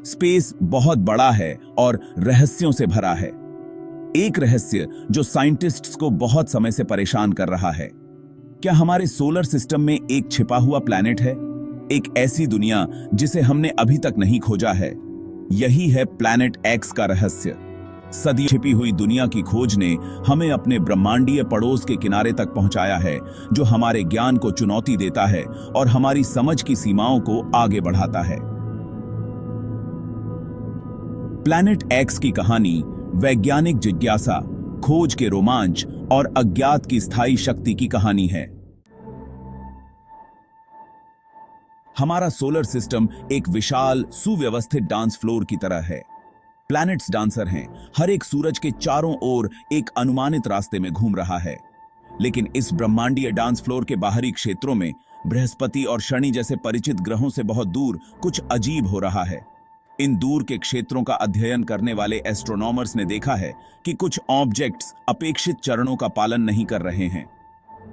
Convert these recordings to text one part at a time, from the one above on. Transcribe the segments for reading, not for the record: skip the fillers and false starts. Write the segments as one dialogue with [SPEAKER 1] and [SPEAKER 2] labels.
[SPEAKER 1] Space बहुत बड़ा है और रहस्यों से भरा है। एक रहस्य जो साइंटिस्ट्स को बहुत समय से परेशान कर रहा है। क्या हमारे सोलर सिस्टम में एक छिपा हुआ प्लैनेट है, एक ऐसी दुनिया जिसे हमने अभी तक नहीं खोजा है? यही है प्लैनेट एक्स का रहस्य। सदियों छिपी हुई दुनिया की खोज ने हमें अपने ब्रह्मांडीय पड़ोस के किनारे तक पहुंचाया है, जो हमारे ज्ञान को चुनौती देता है और हमारी समझ की सीमाओं को आगे बढ़ाता है। प्लैनेट एक्स की कहानी वैज्ञानिक जिज्ञासा, खोज के रोमांच और अज्ञात की स्थायी शक्ति की कहानी है। हमारा सोलर सिस्टम एक विशाल सुव्यवस्थित डांस फ्लोर की तरह है। प्लैनेट्स डांसर हैं, हर एक सूरज के चारों ओर एक अनुमानित रास्ते में घूम रहा है। लेकिन इस ब्रह्मांडीय डांस फ्लोर के बाहरी क्षेत्रों में बृहस्पति और शनि जैसे परिचित ग्रहों से बहुत दूर कुछ अजीब हो रहा है। इन दूर के क्षेत्रों का अध्ययन करने वाले एस्ट्रोनॉमर्स ने देखा है कि कुछ ऑब्जेक्ट्स अपेक्षित चरणों का पालन नहीं कर रहे हैं।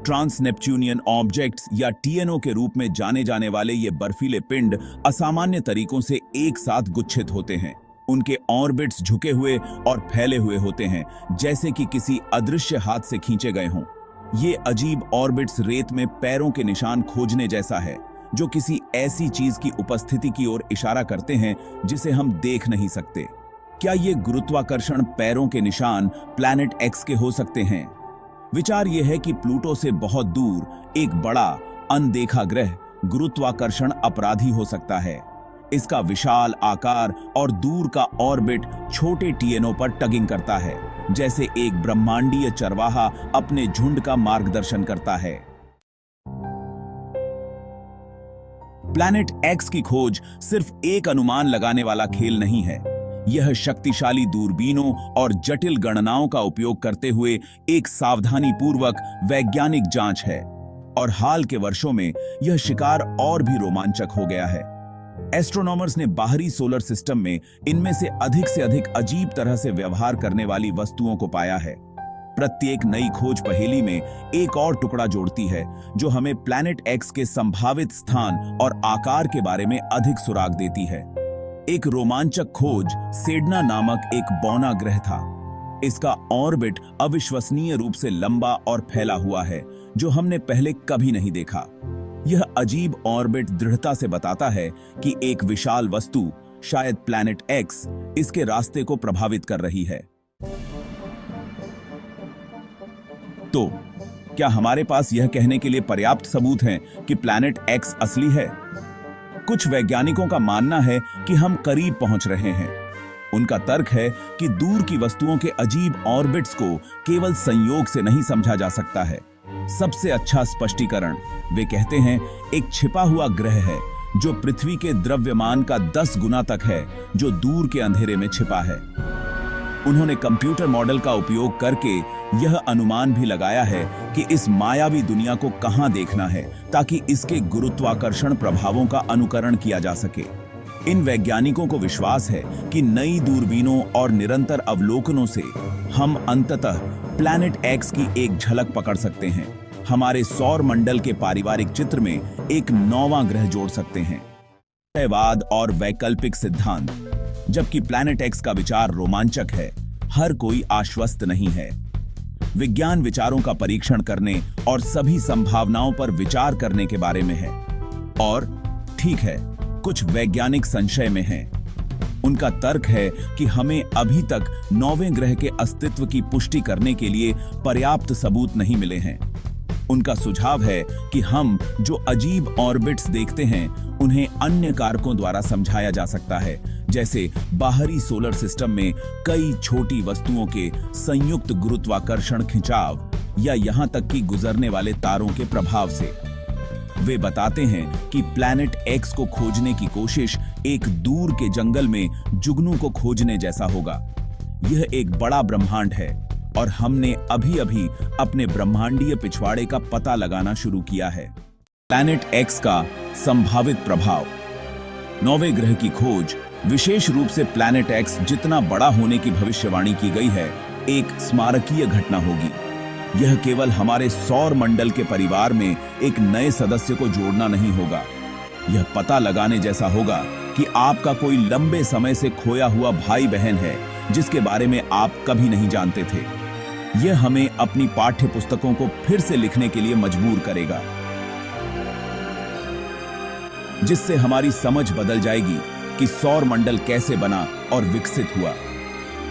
[SPEAKER 1] ट्रांस नेपच्यूनियन ऑब्जेक्ट्स या टीएनओ के रूप में जाने जाने वाले ये बर्फीले पिंड असामान्य तरीकों से एक साथ गुच्छित होते हैं। उनके ऑर्बिट्स झुके हुए और फैले हुए होते हैं, जैसे कि किसी अदृश्य हाथ से खींचे गए हों। ये अजीब ऑर्बिट्स रेत में पैरों के निशान खोजने जैसा है, जो किसी ऐसी चीज की उपस्थिति की ओर इशारा करते हैं जिसे हम देख नहीं सकते। क्या ये गुरुत्वाकर्षण पैरों के निशान प्लैनेट एक्स के हो सकते हैं? विचार यह है कि प्लूटो से बहुत दूर एक बड़ा अनदेखा ग्रह गुरुत्वाकर्षण अपराधी हो सकता है। इसका विशाल आकार और दूर का ऑर्बिट छोटे टीएनओ पर टगिंग करता है, जैसे एक ब्रह्मांडीय चरवाहा अपने झुंड का मार्गदर्शन करता है। प्लैनेट एक्स की खोज सिर्फ एक अनुमान लगाने वाला खेल नहीं है। यह शक्तिशाली दूरबीनों और जटिल गणनाओं का उपयोग करते हुए एक सावधानीपूर्वक वैज्ञानिक जांच है, और हाल के वर्षों में यह शिकार और भी रोमांचक हो गया है। एस्ट्रोनॉमर्स ने बाहरी सोलर सिस्टम में इनमें से अधिक अजीब तरह से व्यवहार करने वाली वस्तुओं को पाया है। प्रत्येक नई खोज पहेली में एक और टुकड़ा जोड़ती है, जो हमें प्लैनेट एक्स के संभावित स्थान और आकार के बारे में अधिक सुराग देती है। एक रोमांचक खोज सेडना नामक एक बौना ग्रह था। इसका ऑर्बिट अविश्वसनीय रूप से लंबा और फैला हुआ है, जो हमने पहले कभी नहीं देखा। यह अजीब ऑर्बिट दृढ़ता से बताता है कि एक विशाल वस्तु, शायद प्लैनेट एक्स, इसके रास्ते को प्रभावित कर रही है। तो क्या हमारे पास यह कहने के लिए पर्याप्त सबूत हैं कि प्लैनेट एक्स असली है? कुछ वैज्ञानिकों का मानना है कि हम करीब पहुंच रहे हैं। उनका तर्क है कि दूर की वस्तुओं के अजीब ऑर्बिट्स को केवल संयोग से नहीं समझा जा सकता है। सबसे अच्छा स्पष्टीकरण, वे कहते हैं, एक छिपा हुआ ग्रह है जो पृथ्वी के द्रव्यमान का 10 गुना तक है, जो दूर के अंधेरे में छिपा है। उन्होंने कंप्यूटर मॉडल का उपयोग करके यह अनुमान भी लगाया है कि इस मायावी दुनिया को कहां देखना है, ताकि इसके गुरुत्वाकर्षण प्रभावों का अनुकरण किया जा सके। इन वैज्ञानिकों को विश्वास है कि नई दूरबीनों और निरंतर अवलोकनों से हम अंततः प्लैनेट एक्स की एक झलक पकड़ सकते हैं। हमारे सौर मंडल के पारिवारिक चित्र में एक नौवां ग्रह जोड़ सकते हैं। वाद और वैकल्पिक सिद्धांत। जबकि प्लैनेट एक्स का विचार रोमांचक है, हर कोई आश्वस्त नहीं है। विज्ञान विचारों का परीक्षण करने और सभी संभावनाओं पर विचार करने के बारे में है। और ठीक है, कुछ वैज्ञानिक संशय में हैं। उनका तर्क है कि हमें अभी तक 9वें ग्रह के अस्तित्व की पुष्टि करने के लिए पर्याप्त सबूत नहीं मिले हैं। उनका सुझाव है कि हम जो अजीब ऑर्बिट्स देखते हैं, उन्हें अन्य कारकों द्वारा समझाया जा सकता है, जैसे बाहरी सोलर सिस्टम में कई छोटी वस्तुओं के संयुक्त गुरुत्वाकर्षण खिंचाव, या यहां तक कि गुजरने वाले तारों के प्रभाव से। वे बताते हैं कि प्लैनेट एक्स को खोजने की कोशिश एक दूर के जंगल में जुगनू को खोजने जैसा होगा। यह एक बड़ा ब्रह्मांड है और हमने अभी-अभी अपने ब्रह्मांडीय पिछवाड़े का पता लगाना शुरू किया है। प्लैनेट एक्स का संभावित प्रभाव। 9वें ग्रह की खोज, विशेष रूप से प्लैनेट एक्स जितना बड़ा होने की भविष्यवाणी की गई है, एक स्मारकीय घटना होगी। यह केवल हमारे सौर मंडल के परिवार में एक नए सदस्य को जोड़ना नहीं होगा। यह पता लगाने जैसा होगा कि आपका कोई लंबे समय से खोया हुआ भाई बहन है जिसके बारे में आप कभी नहीं जानते थे। यह हमें अपनी पाठ्य पुस्तकों को फिर से लिखने के लिए मजबूर करेगा, जिससे हमारी समझ बदल जाएगी कि सौर मंडल कैसे बना और विकसित हुआ।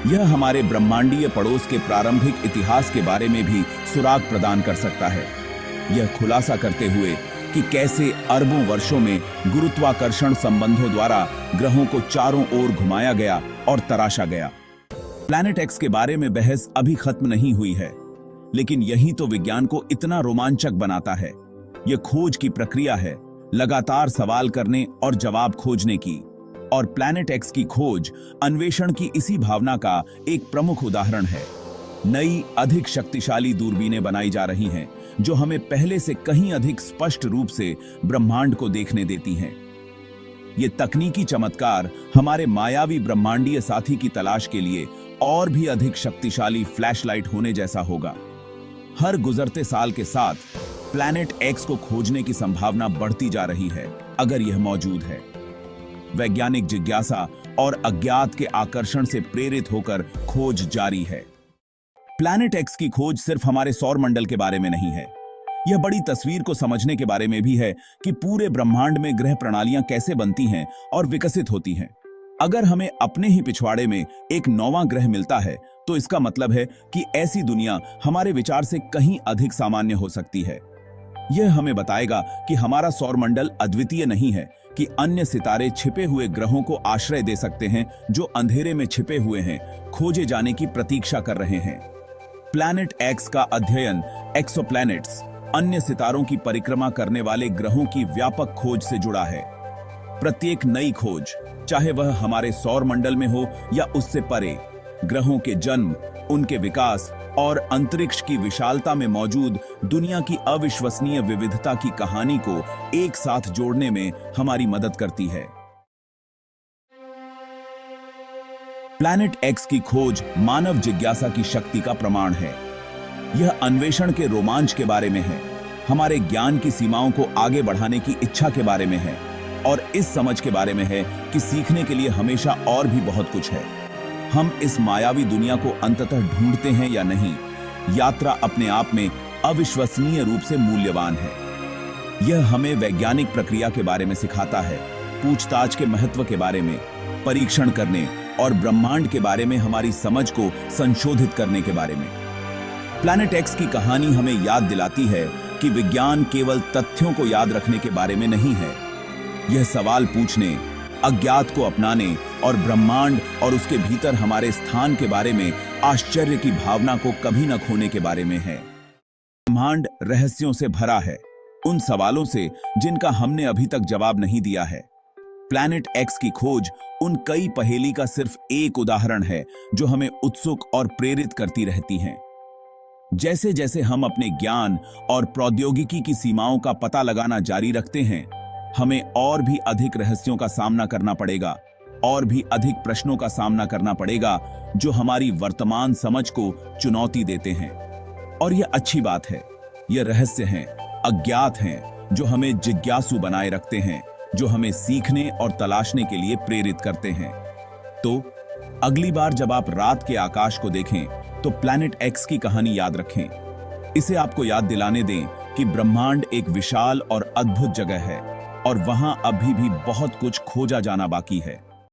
[SPEAKER 1] यह हमारे ब्रह्मांडीय पड़ोस के प्रारंभिक इतिहास के बारे में भी सुराग प्रदान कर सकता है, यह खुलासा करते हुए कि कैसे अरबों वर्षों में गुरुत्वाकर्षण संबंधों द्वारा ग्रहों को चारों ओर घुमाया गया और तराशा गया। प्लैनेट एक्स के बारे में बहस अभी खत्म नहीं हुई है, लेकिन यही तो विज्ञान को इतना रोमांचक बनाता है। यह खोज की प्रक्रिया है, लगातार सवाल करने और जवाब खोजने की, और प्लैनेट एक्स की खोज अन्वेषण की इसी भावना का एक प्रमुख उदाहरण है। नई अधिक शक्तिशाली दूरबीनें बनाई जा रही हैं जो हमें पहले से कहीं अधिक स्पष्ट रूप से ब्रह्मांड को देखने देती हैं। ये तकनीकी चमत्कार हमारे मायावी ब्रह्मांडीय साथी की तलाश के लिए और भी अधिक शक्तिशाली फ्लैशलाइट होने जैसा होगा। हर गुजरते साल के साथ प्लैनेट एक्स को खोजने की संभावना बढ़ती जा रही है, अगर यह मौजूद है। वैज्ञानिक जिज्ञासा और अज्ञात के आकर्षण से प्रेरित होकर खोज जारी है। प्लैनेट एक्स की खोज सिर्फ हमारे सौर मंडल के बारे में नहीं है, यह बड़ी तस्वीर को समझने के बारे में भी है कि पूरे ब्रह्मांड में ग्रह प्रणालियां कैसे बनती हैं और विकसित होती हैं। अगर हमें अपने ही पिछवाड़े में एक नौवां ग्रह मिलता है तो इसका मतलब है कि ऐसी दुनिया हमारे विचार से कहीं अधिक सामान्य हो सकती है। यह हमें बताएगा कि हमारा सौर मंडल अद्वितीय नहीं है, कि अन्य सितारे छिपे हुए ग्रहों को आश्रय दे सकते हैं जो अंधेरे में छिपे हुए हैं, खोजे जाने की प्रतीक्षा कर रहे हैं। प्लैनेट एक्स का अध्ययन एक्सोप्लैनेट्स, अन्य सितारों की परिक्रमा करने वाले ग्रहों की व्यापक खोज से जुड़ा है। प्रत्येक नई खोज, चाहे वह हमारे सौर मंडल में हो या उससे परे, ग्रहों के जन्म, उनके विकास और अंतरिक्ष की विशालता में मौजूद दुनिया की अविश्वसनीय विविधता की कहानी को एक साथ जोड़ने में हमारी मदद करती है। प्लैनेट एक्स की खोज मानव जिज्ञासा की शक्ति का प्रमाण है। यह अन्वेषण के रोमांच के बारे में है, हमारे ज्ञान की सीमाओं को आगे बढ़ाने की इच्छा के बारे में है, और इस समझ के बारे में है कि सीखने के लिए हमेशा और भी बहुत कुछ है। हम इस मायावी दुनिया को अंततः ढूंढते हैं या नहीं, यात्रा अपने आप में अविश्वसनीय रूप से मूल्यवान है। यह हमें वैज्ञानिक प्रक्रिया के बारे में सिखाता है, पूछताछ के महत्व के बारे में, परीक्षण करने और ब्रह्मांड के बारे में हमारी समझ को संशोधित करने के बारे में। प्लैनेट एक्स की कहानी हमें याद दिलाती है कि विज्ञान केवल तथ्यों को याद रखने के बारे में नहीं है, यह सवाल पूछने, अज्ञात को अपनाने और ब्रह्मांड और उसके भीतर हमारे स्थान के बारे में आश्चर्य की भावना को कभी न खोने के बारे में है। ब्रह्मांड रहस्यों से भरा है, उन सवालों से जिनका हमने अभी तक जवाब नहीं दिया है। प्लैनेट एक्स की खोज उन कई पहेली का सिर्फ एक उदाहरण है जो हमें उत्सुक और प्रेरित करती रहती हैं। जैसे जैसे हम अपने ज्ञान और प्रौद्योगिकी की सीमाओं का पता लगाना जारी रखते हैं, हमें और भी अधिक रहस्यों का सामना करना पड़ेगा, और भी अधिक प्रश्नों का सामना करना पड़ेगा जो हमारी वर्तमान समझ को चुनौती देते हैं। और यह अच्छी बात है, यह रहस्य हैं, अज्ञात हैं, जो हमें जिज्ञासु बनाए रखते हैं, जो हमें सीखने और तलाशने के लिए प्रेरित करते हैं। तो अगली बार जब आप रात के आकाश को देखें तो प्लैनेट एक्स की कहानी याद रखें। इसे आपको याद दिलाने दें कि ब्रह्मांड एक विशाल और अद्भुत जगह है और वहां अभी भी बहुत कुछ खोजा जाना बाकी है।